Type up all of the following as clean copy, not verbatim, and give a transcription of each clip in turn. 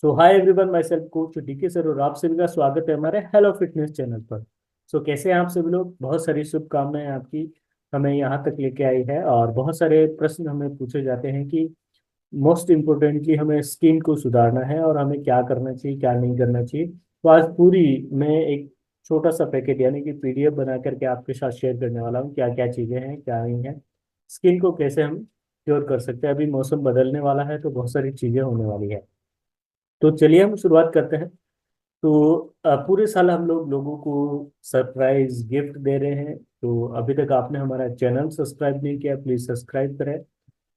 सो hi everyone, myself coach DK sir और आप सभी का स्वागत है हमारे हेलो फिटनेस चैनल पर। कैसे हैं आप सभी लोग? बहुत सारी शुभकामनाएं आपकी हमें यहाँ तक लेके आई है और बहुत सारे प्रश्न हमें पूछे जाते हैं कि मोस्ट इम्पोर्टेंटली हमें स्किन को सुधारना है और हमें क्या करना चाहिए क्या नहीं करना चाहिए। तो आज पूरी मैं एक छोटा सा पैकेट यानी कि पीडीएफ बना करके आपके साथ शेयर करने वाला हूँ, क्या क्या चीज़ें हैं क्या नहीं है, स्किन को कैसे हम क्योर कर सकते हैं। अभी मौसम बदलने वाला है तो बहुत सारी चीज़ें होने वाली है। तो चलिए हम शुरुआत करते हैं। तो पूरे साल हम लोगों को सरप्राइज गिफ्ट दे रहे हैं। तो अभी तक आपने हमारा चैनल सब्सक्राइब नहीं किया, प्लीज सब्सक्राइब करें।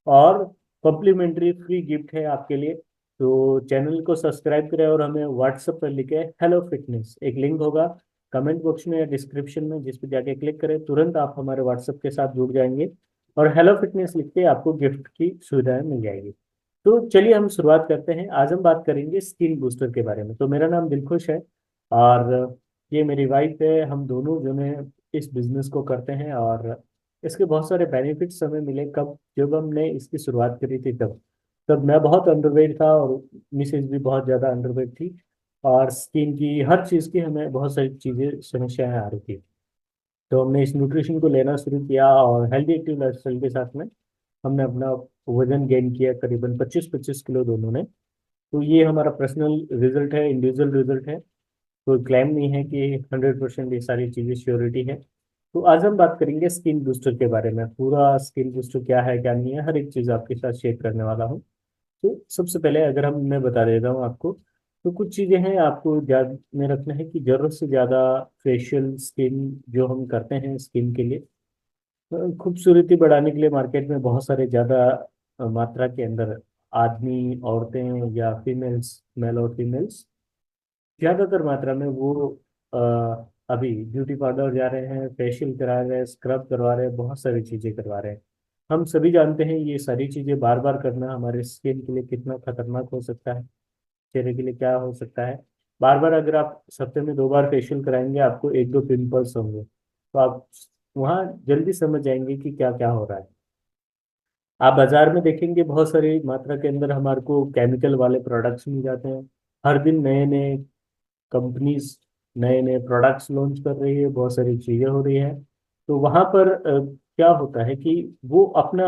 और कॉम्प्लीमेंट्री फ्री गिफ्ट है आपके लिए। तो चैनल को सब्सक्राइब करें और हमें व्हाट्सएप पर लिखे हेलो फिटनेस, एक लिंक होगा कमेंट बॉक्स में या डिस्क्रिप्शन में, जिस पर जाके क्लिक करें तुरंत आप हमारे व्हाट्सएप के साथ जुड़ जाएंगे और हेलो फिटनेस लिख के आपको गिफ्ट की सुविधाएं मिल जाएगी। तो चलिए हम शुरुआत करते हैं। आज हम बात करेंगे स्किन बूस्टर के बारे में। तो मेरा नाम दिलखुश है और ये मेरी वाइफ है। हम दोनों जो है इस बिजनेस को करते हैं और इसके बहुत सारे बेनिफिट्स हमें मिले। कब जब हमने इसकी शुरुआत करी थी तब तब मैं बहुत अंडरवेट था और मिसेज भी बहुत ज़्यादा अंडरवेट थी और स्किन की हर चीज़ की हमें बहुत सारी चीज़ें समस्याएं आ रही थी। तो हमने इस न्यूट्रिशन को लेना शुरू किया और हेल्दी एक्टिव लाइफस्टाइल के साथ में हमने अपना वजन गेन किया, करीबन 25-25 किलो दोनों ने। तो ये हमारा पर्सनल रिजल्ट है, इंडिविजुअल रिजल्ट है। कोई क्लेम नहीं है कि 100% ये सारी चीज़ें श्योरिटी है। तो आज हम बात करेंगे स्किन बूस्टर के बारे में। पूरा स्किन बूस्टर क्या है क्या नहीं है हर एक चीज़ आपके साथ शेयर करने वाला हूँ। तो सबसे पहले अगर हम मैं बता देता हूँ आपको, तो कुछ चीज़ें हैं आपको याद में रखना है कि ज़रूरत से ज़्यादा फेशियल स्किन जो हम करते हैं स्किन के लिए, खूबसूरती बढ़ाने के लिए मार्केट में बहुत सारे ज़्यादा मात्रा के अंदर आदमी औरतें या फीमेल्स, मेल और फीमेल्स, ज्यादातर मात्रा में वो अ, अभी ब्यूटी पार्लर जा रहे हैं, फेशियल करा रहे हैं, स्क्रब करवा रहे हैं, बहुत सारी चीजें करवा रहे हैं। हम सभी जानते हैं ये सारी चीजें बार बार करना हमारे स्किन के लिए कितना खतरनाक हो सकता है, चेहरे के लिए क्या हो सकता है। बार बार अगर आप सप्ताह में 2 बार फेशियल कराएंगे आपको 1-2 पिंपल्स होंगे, तो आप वहाँ जल्दी समझ जाएंगे कि क्या क्या हो रहा है। आप बाजार में देखेंगे बहुत सारी मात्रा के अंदर हमारे को केमिकल वाले प्रोडक्ट्स मिल जाते हैं। हर दिन नए नए कंपनीज नए नए प्रोडक्ट्स लॉन्च कर रही है, बहुत सारी चीज़ें हो रही है। तो वहाँ पर क्या होता है कि वो अपना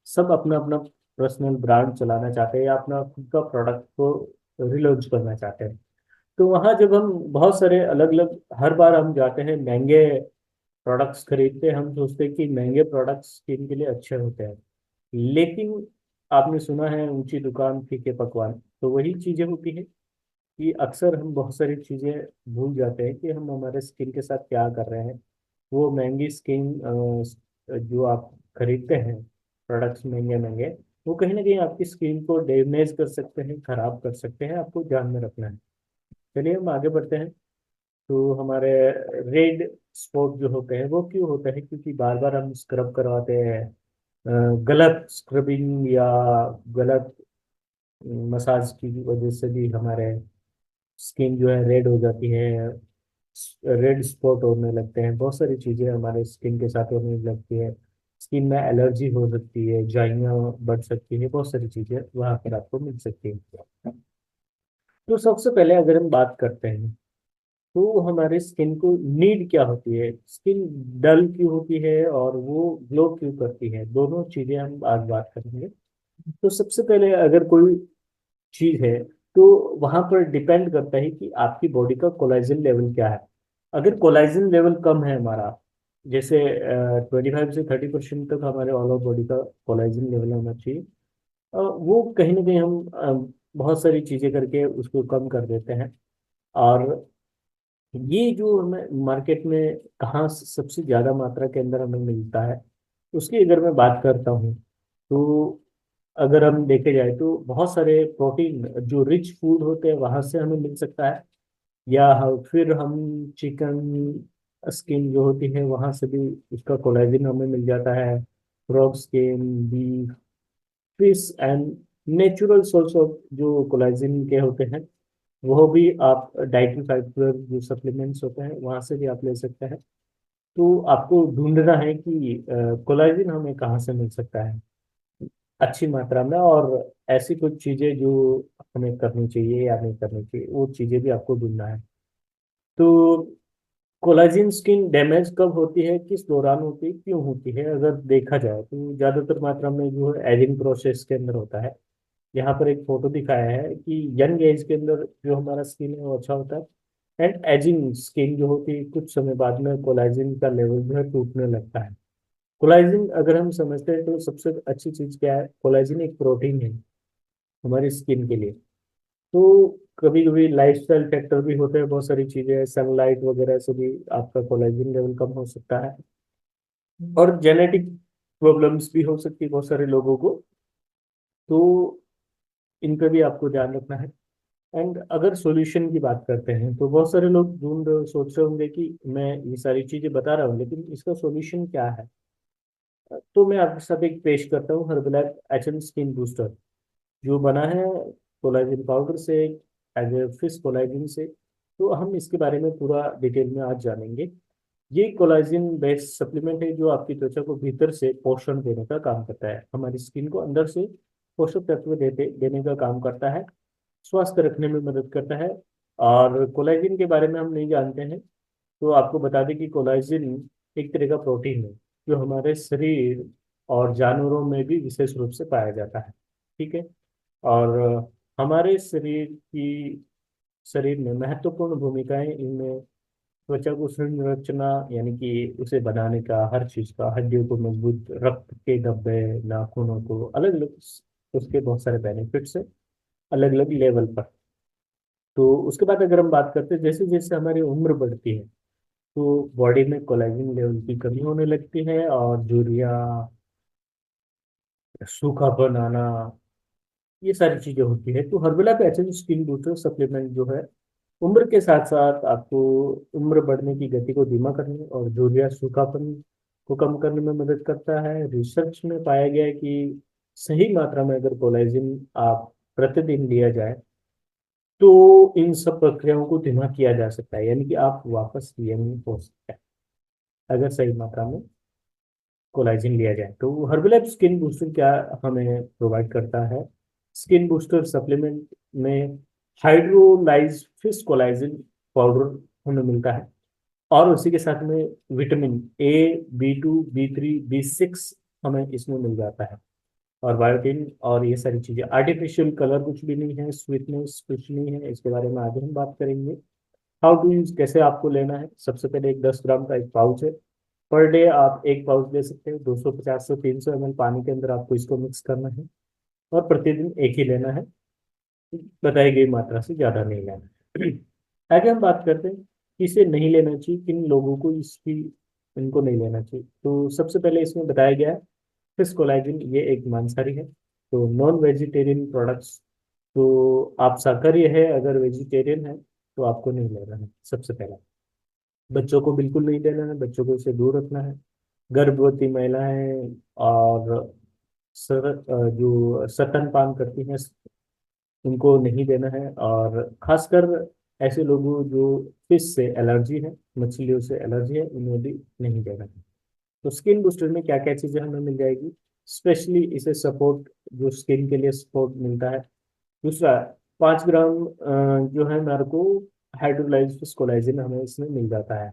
सब अपना अपना पर्सनल ब्रांड चलाना चाहते हैं या अपना खुद का प्रोडक्ट को रिलॉन्च करना चाहते हैं। तो वहाँ जब हम बहुत सारे अलग अलग हर बार हम जाते हैं महंगे प्रोडक्ट्स खरीदते हैं, हम सोचते हैं कि महंगे प्रोडक्ट्स स्किन के लिए अच्छे होते हैं। लेकिन आपने सुना है ऊंची दुकान फीके पकवान, तो वही चीज़ें होती है कि अक्सर हम बहुत सारी चीज़ें भूल जाते हैं कि हम हमारे स्किन के साथ क्या कर रहे हैं। वो महंगी स्किन जो आप खरीदते हैं प्रोडक्ट्स महंगे महंगे, वो कहीं ना कहीं आपकी स्किन को डैमेज कर सकते हैं, खराब कर सकते हैं, आपको ध्यान में रखना है। चलिए हम आगे बढ़ते हैं। तो हमारे रेड स्पॉट जो होते हैं वो क्यों होते हैं? क्योंकि बार बार हम स्क्रब करवाते हैं, गलत स्क्रबिंग या गलत मसाज की वजह से भी हमारे स्किन जो है रेड हो जाती है, रेड स्पॉट होने लगते हैं, बहुत सारी चीज़ें हमारे स्किन के साथ होने लगती है। स्किन में एलर्जी हो सकती है, झाइयाँ बढ़ सकती है, बहुत सारी चीज़ें वहाँ पर आपको मिल सकती है। तो सबसे पहले अगर हम बात करते हैं तो हमारे स्किन को नीड क्या होती है, स्किन डल क्यों होती है और वो ग्लो क्यों करती है, दोनों चीज़ें हम आज बात करेंगे। तो सबसे पहले अगर कोई चीज है तो वहां पर डिपेंड करता है कि आपकी बॉडी का कोलेजन लेवल क्या है। अगर कोलेजन लेवल कम है हमारा, जैसे 25 से 30% तक हमारे ऑल ओवर बॉडी का कोलेजन लेवल होना चाहिए। वो कहीं ना कहीं हम बहुत सारी चीजें करके उसको कम कर देते हैं। और ये जो हमें मार्केट में कहाँ सबसे ज्यादा मात्रा के अंदर हमें मिलता है, उसकी अगर मैं बात करता हूँ तो अगर हम देखे जाए तो बहुत सारे प्रोटीन जो रिच फूड होते हैं वहां से हमें मिल सकता है। या फिर हम चिकन स्किन जो होती है वहां से भी उसका कोलेजन हमें मिल जाता है। Frog skin, beef, fish and natural source of जो कोलेजन के होते हैं वो भी आप डाइटरी फाइबर जो सप्लीमेंट्स होते हैं वहां से भी आप ले सकते हैं। तो आपको ढूंढना है कि कोलेजन हमें कहाँ से मिल सकता है। अच्छी मात्रा में, और ऐसी कुछ चीजें जो हमें करनी चाहिए या नहीं करनी चाहिए, वो चीजें भी आपको ढूंढना है। तो कोलाजिन स्किन डैमेज कब होती है, किस दौरान होती है, क्यों होती है, अगर देखा जाए तो ज्यादातर मात्रा में जो है एजिंग प्रोसेस के अंदर होता है। यहाँ पर एक फोटो दिखाया है कि यंग एज के अंदर जो हमारा स्किन है वो अच्छा होता है, एंड एजिंग स्किन जो होती है कुछ समय बाद में कोलाजिन का लेवल जो है टूटने लगता है। कोलाजिन अगर हम समझते हैं तो सबसे अच्छी चीज क्या है, कोलाजिन एक प्रोटीन है हमारी स्किन के लिए। तो कभी कभी लाइफस्टाइल फैक्टर भी होते हैं, बहुत सारी चीजें, सनलाइट वगैरह से भी आपका कोलेजन लेवल कम हो सकता है, और जेनेटिक प्रॉब्लम्स भी हो सकती है बहुत सारे लोगों को। तो इन पे भी आपको ध्यान रखना है। एंड अगर सॉल्यूशन की बात करते हैं तो बहुत सारे लोग सोच रहे होंगे कि मैं ये सारी चीजें बता रहा हूँ लेकिन इसका सॉल्यूशन क्या है। तो मैं आपके साथ एक पेश करता हूँ हर्बलैप एचएम स्किन बूस्टर, जो बना है कोलाजिन पाउडर से, एज ए फिश कोलाजिन से। तो हम इसके बारे में पूरा डिटेल में आज जानेंगे। ये कोलाजिन बेस्ड सप्लीमेंट है जो आपकी त्वचा को भीतर से पोषण देने का काम करता है, हमारी स्किन को अंदर से पोषक तत्व देने का काम करता है, स्वस्थ रखने में मदद करता है। और कोलाजिन के बारे में हम नहीं जानते हैं, तो आपको बता दें कि कोलाजिन एक तरह का प्रोटीन है जो हमारे शरीर और जानवरों में भी विशेष रूप से पाया जाता है। ठीक है। और हमारे शरीर में महत्वपूर्ण भूमिकाएं इनमें त्वचा को संरचना, यानी कि उसे बनाने का, हर चीज का, हड्डियों को मजबूत, रक्त के धब्बे, नाखूनों को अलग अलग, उसके बहुत सारे बेनिफिट्स है अलग अलग लेवल पर। तो उसके बाद अगर हम बात करते हैं, जैसे जैसे हमारी उम्र बढ़ती है तो बॉडी में कोलेजन लेवल की कमी होने लगती है, और झुर्रियाँ, सूखापन आना, ये सारी चीजें होती है। तो हर्बला पे एचएन स्किन बूस्टर सप्लीमेंट जो है उम्र के साथ साथ आपको उम्र बढ़ने की गति को धीमा करने और झुर्रियाँ, सूखापन को कम करने में मदद करता है। रिसर्च में पाया गया है कि सही मात्रा में अगर कोलेजन आप प्रतिदिन लिया जाए तो इन सब प्रक्रियाओं को धीमा किया जा सकता है, यानी कि आप वापस यंग हो सकते हैं अगर सही मात्रा में कोलाजिन लिया जाए। तो हर्बलैप स्किन बूस्टर क्या हमें प्रोवाइड करता है, स्किन बूस्टर सप्लीमेंट में हाइड्रोलाइज फिश कोलाजिन पाउडर हमें मिलता है, और उसी के साथ में vitamin A, B2, B3, B6 हमें इसमें मिल जाता है, और बायोटिन, और ये सारी चीजें। आर्टिफिशियल कलर कुछ भी नहीं है, स्वीटनेस कुछ नहीं है, इसके बारे में आगे हम बात करेंगे। हाउ टू यूज, कैसे आपको लेना है। सबसे पहले एक 10 ग्राम का एक पाउच है, पर डे आप एक पाउच ले सकते हैं। 250 से 300 ml पानी के अंदर आपको इसको मिक्स करना है, और प्रतिदिन एक ही लेना है, बताई गई मात्रा से ज्यादा नहीं लेना। आगे हम बात करते हैं कि इसे नहीं लेना चाहिए, किन लोगों को इसकी इनको नहीं लेना चाहिए। तो सबसे पहले इसमें बताया गया है फिश कोलेजन, ये एक मांसाहारी है, तो नॉन वेजिटेरियन प्रोडक्ट्स। तो आप शाकाहारी है, अगर वेजिटेरियन है तो आपको नहीं लेना है सबसे पहला। बच्चों को बिल्कुल नहीं देना है, बच्चों को इसे दूर रखना है। गर्भवती महिलाएं और जो स्तनपान करती हैं उनको नहीं देना है, और खासकर ऐसे लोगों जो फिश से एलर्जी है, मछलियों से एलर्जी है, उन्हें भी नहीं देना है। तो स्किन बूस्टर में क्या क्या चीजें हमें मिल जाएगी, स्पेशली इसे सपोर्ट, जो स्किन के लिए सपोर्ट मिलता है। दूसरा, 5 ग्राम जो है हमारे को हाइड्रोलाइज्ड कोलेजन हमें इसमें मिल जाता है।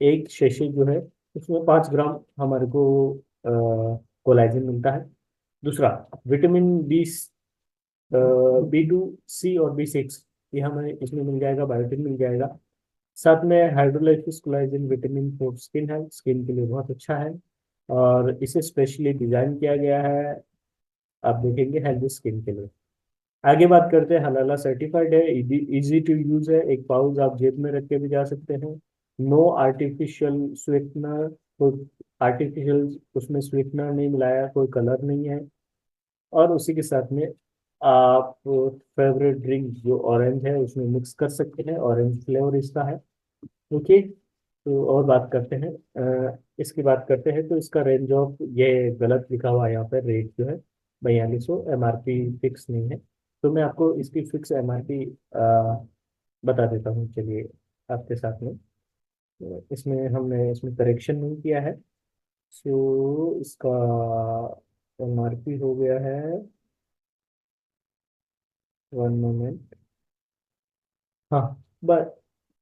एक शेशे जो है उसमें 5 ग्राम हमारे को कोलेजन मिलता है। दूसरा, विटामिन B2, C और B6, ये हमें इसमें मिल जाएगा, बायोटिन मिल जाएगा। साथ में hydrolysis collagen vitamin for skin health, skin के लिए बहुत अच्छा है, और इसे स्पेशली डिजाइन किया गया है, आप देखेंगे, हेल्दी स्किन के लिए। आगे बात करते हैं, हलाला सर्टिफाइड है, इजी टू यूज है, एक पाउच आप जेब में रख के भी जा सकते हैं। नो आर्टिफिशियल स्वीटनर, कोई आर्टिफिशियल उसमें स्वीटनर नहीं मिलाया, कोई कलर नहीं है। और उसी के साथ में आप फेवरेट ड्रिंक जो ऑरेंज है उसमें मिक्स कर सकते हैं, ऑरेंज फ्लेवर इसका है। ओके। तो और बात करते हैं, इसकी बात करते हैं, तो इसका रेंज ऑफ, ये गलत लिखा हुआ है यहाँ पर, रेट जो है 4200, MRP फिक्स नहीं है। तो मैं आपको इसकी फिक्स MRP बता देता हूँ, चलिए आपके साथ में। इसमें हमने इसमें करेक्शन नहीं किया है। सो इसका एमआरपी हो गया है, 1 मोमेंट, हाँ, बस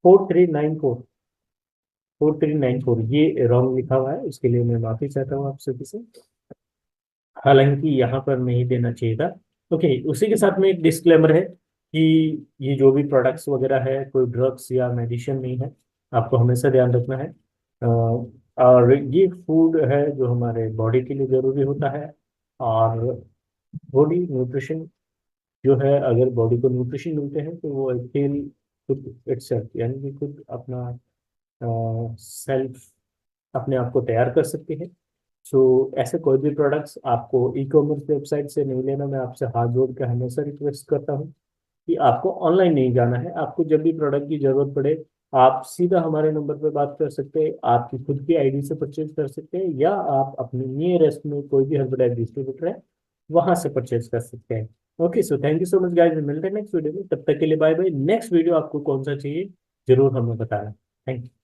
4394, 4394 ये रॉन्ग लिखा हुआ है, इसके लिए मैं माफी चाहता हूँ आप सभी से। हालांकि यहाँ पर नहीं देना चाहिए था। ओके, उसी के साथ में एक डिस्क्लेमर है कि ये जो भी प्रोडक्ट्स वगैरह है कोई ड्रग्स या मेडिसिन नहीं है, आपको हमेशा ध्यान रखना है। और ये फूड है जो हमारे बॉडी के लिए ज़रूरी होता है। और बॉडी न्यूट्रिशन जो है, अगर बॉडी को न्यूट्रिशन मिलते हैं तो वो फील खुद इटसेल्फ, यानी कि खुद अपना सेल्फ अपने आप को तैयार कर सकती है। सो ऐसे कोई भी प्रोडक्ट्स आपको ई कॉमर्स वेबसाइट से नहीं लेना, मैं आपसे हाथ जोड़ के हमेशा रिक्वेस्ट करता हूँ कि आपको ऑनलाइन नहीं जाना है। आपको जब भी प्रोडक्ट की जरूरत पड़े, आप सीधा हमारे नंबर पर बात कर सकते हैं, आपकी खुद की आईडी से परचेज कर सकते हैं, या आप अपने नियरेस्ट में कोई भी हर्बल डिस्ट्रीब्यूटर है वहां से परचेज कर सकते हैं। Okay, so thank you so much guys, मिलते हैं नेक्स्ट वीडियो में, तब तक के लिए बाय बाय। नेक्स्ट वीडियो आपको कौन सा चाहिए जरूर हमें बताना। Thank you.